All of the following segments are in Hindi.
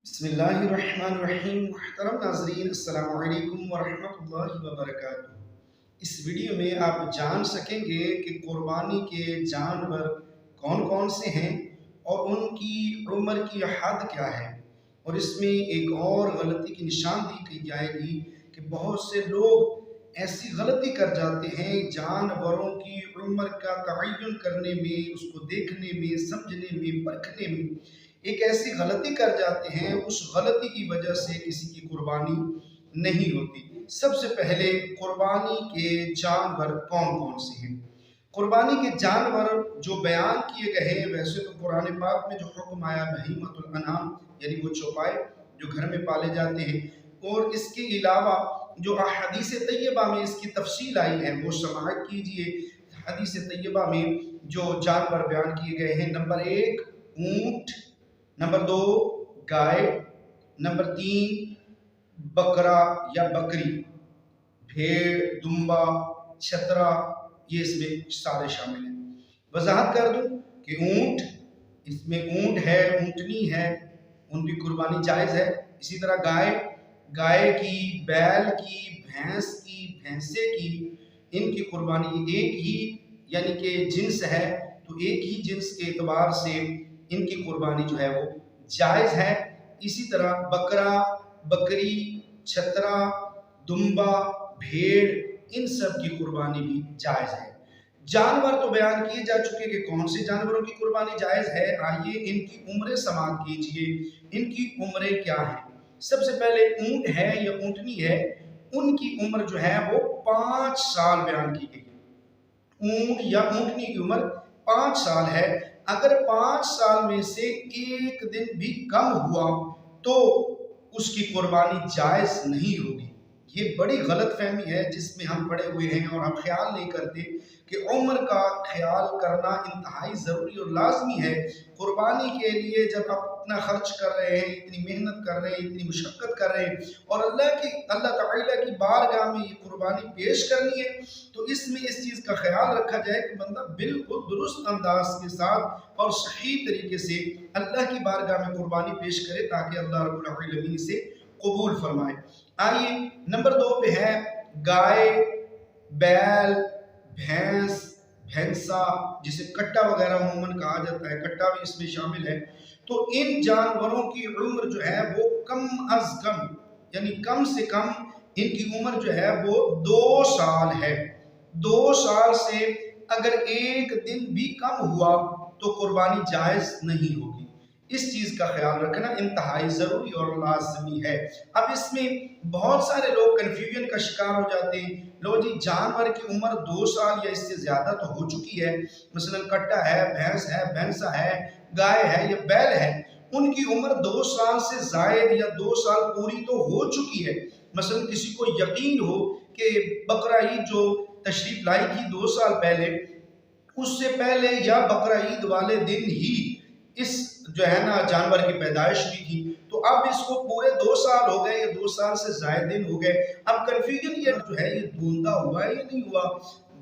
बिस्मिल्लाहिर्रहमानिर्रहीम। मुहतरम नाज़रीन, अस्सलामु अलैकुम वरहमतुल्लाहि वबरकातुहू। इस वीडियो में आप जान सकेंगे कि कुर्बानी के जानवर कौन कौन से हैं और उनकी उम्र की हद क्या है। और इसमें एक और गलती की निशानदेही की जाएगी कि बहुत से लोग ऐसी गलती कर जाते हैं जानवरों की उम्र का तयन करने में, उसको देखने में, समझने में, परखने में एक ऐसी गलती कर जाते हैं, उस गलती की वजह से किसी की कुर्बानी नहीं होती। सबसे पहले कुर्बानी के जानवर कौन कौन से हैं। कुर्बानी के जानवर जो बयान किए गए हैं, वैसे तो कुरान पाक में जो हुक्म आया बहीमतुल अनाम यानी वो चौपाए जो घर में पाले जाते हैं, और इसके अलावा जो हदीस तैयबा में इसकी तफसील आई है वो समाअत कीजिए। हदीस तैयबा में जो जानवर बयान किए गए हैं, नंबर 1 ऊंट, नंबर 2 गाय, नंबर 3 बकरा या बकरी, भेड़, दुम्बा, छतरा, ये इसमें सारे शामिल हैं। वजाहत कर दूं कि ऊंट, इसमें ऊंट है, ऊंटनी है, उनकी कुर्बानी जायज़ है। इसी तरह गाय, गाय की, बैल की, भैंस की, भैंसे की, इनकी कुर्बानी एक ही यानी कि जिन्स है, तो एक ही जिन्स के एतबार से इनकी कुर्बानी जो है वो जायज़ है। इसी तरह बकरा, बकरी, छतरा, दुम्बा, भेड़, इन सब की कुर्बानी भी जायज़ है। जानवर तो बयान किए जा चुके कि कौन से जानवरों की कुर्बानी जायज़ है। आइए इनकी उम्रें समाप्त कीजिए, इनकी उम्रें क्या हैं। सबसे पहले ऊंट है या ऊंटनी है, उनकी उम्र जो है वो 5 साल बयान की गई। ऊंट या ऊंटनी की उम्र 5 साल है। अगर 5 साल में से एक दिन भी कम हुआ तो उसकी कुर्बानी जायज़ नहीं होगी। ये बड़ी गलत फहमी है जिसमें हम पड़े हुए हैं और हम ख्याल नहीं करते कि उम्र का ख्याल करना इंतहाई ज़रूरी और लाजमी है। कुर्बानी के लिए जब आप इतना खर्च कर रहे हैं, इतनी मेहनत कर रहे हैं, इतनी मुशक्क़त कर रहे हैं और अल्लाह ताला की बारगाह में ये कुर्बानी पेश करनी है, तो इसमें इस चीज़ का ख्याल रखा जाए कि बंदा बिल्कुल दुरुस्त अंदाज के साथ और सही तरीके से अल्लाह की बारगाह में कुर्बानी पेश करे ताकि अल्लाह रब्बुल आलमीन इसे कबूल फरमाए। आइए नंबर 2 पे है गाय, बैल, भैंस, भैंसा, जिसे कट्टा वगैरह अमूमन कहा जाता है, कट्टा भी इसमें शामिल है। तो इन जानवरों की उम्र जो है वो कम अज कम यानी कम से कम इनकी उम्र जो है वो 2 साल है। 2 साल से अगर एक दिन भी कम हुआ तो कुर्बानी जायज़ नहीं होगी। इस चीज़ का ख्याल रखना इंतहाई ज़रूरी और लाजमी है। अब इसमें बहुत सारे लोग कन्फ्यूजन का शिकार हो जाते हैं। लो जी, जानवर की उम्र 2 साल या इससे ज़्यादा तो हो चुकी है, मसलन कट्टा है, भैंस है, भैंसा है, गाय है या बैल है, उनकी उम्र 2 साल से ज़ायद या 2 साल पूरी तो हो चुकी है। मसलन किसी को यकीन हो कि बकरा ईद जो तशरीफ लाई थी 2 साल पहले, उससे पहले या बकरा ईद वाले दिन ही इस जो है ना जानवर की पैदाइश हुई थी, तो अब इसको पूरे 2 साल हो गए या 2 साल से ज़ायद दिन हो गए। अब कन्फ्यूजन ये जो है, ये धुंधा हुआ है या नहीं हुआ।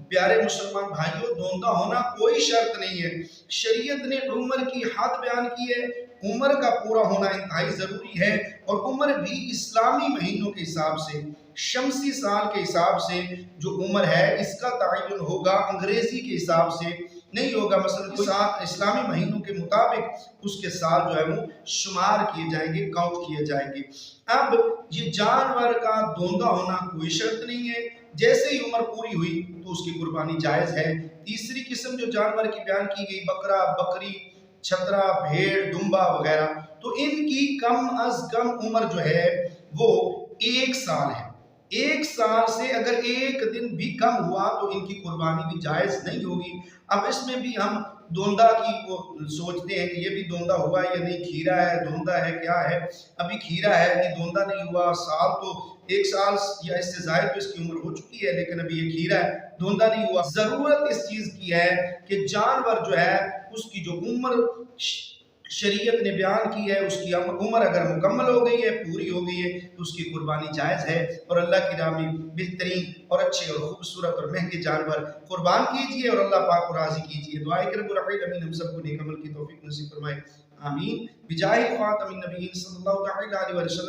प्यारे मुसलमान भाइयों, धुंधा होना कोई शर्त नहीं है। शरीयत ने उम्र की हद बयान की है, उम्र का पूरा होना इंतहाई ज़रूरी है। और उम्र भी इस्लामी महीनों के हिसाब से, शमसी साल के हिसाब से जो उम्र है इसका तयन होगा, अंग्रेजी के हिसाब से नहीं होगा। मसलन इस्लामी महीनों के मुताबिक उसके साल जो है वो शुमार किए जाएंगे, काउंट किए जाएंगे। अब ये जानवर का धोंधा होना कोई शर्त नहीं है, जैसे ही उम्र पूरी हुई तो उसकी कुर्बानी जायज़ है। तीसरी किस्म जो जानवर की बयान की गई, बकरा, बकरी, छतरा, भेड़, दुम्बा वगैरह, तो इनकी कम अज कम उम्र जो है वो 1 साल है। 1 साल से अगर एक दिन भी कम हुआ तो इनकी कुर्बानी भी जायज़ नहीं होगी। अब इसमें भी हम धोंधा की वो सोचते हैं कि ये भी धोंधा हुआ है या नहीं, खीरा है, धोंधा है, क्या है। अभी खीरा है कि धोंधा नहीं हुआ, साल तो 1 साल या इससे ज़ायद तो इसकी उम्र हो चुकी है, लेकिन अभी ये खीरा है, धोंधा नहीं हुआ। ज़रूरत इस चीज़ की है कि जानवर जो है उसकी जो उम्र शरीयत ने बयान की है, उसकी उम्र अगर मुकम्मल हो गई है, पूरी हो गई है, तो उसकी कुर्बानी जायज़ है। और अल्लाह की राह में बेहतरीन और अच्छे और खूबसूरत और महंगे जानवर कुर्बान कीजिए और अल्लाह पाक को राज़ी कीजिए। दुआ है कि रब्बुल आलमीन हम सबको नेक अमल की तौफीक नसीब फरमाए। आमीन बिजाहि ख़ातमिन नबीय्यीन सल्लल्लाहु अलैहि वसल्लम।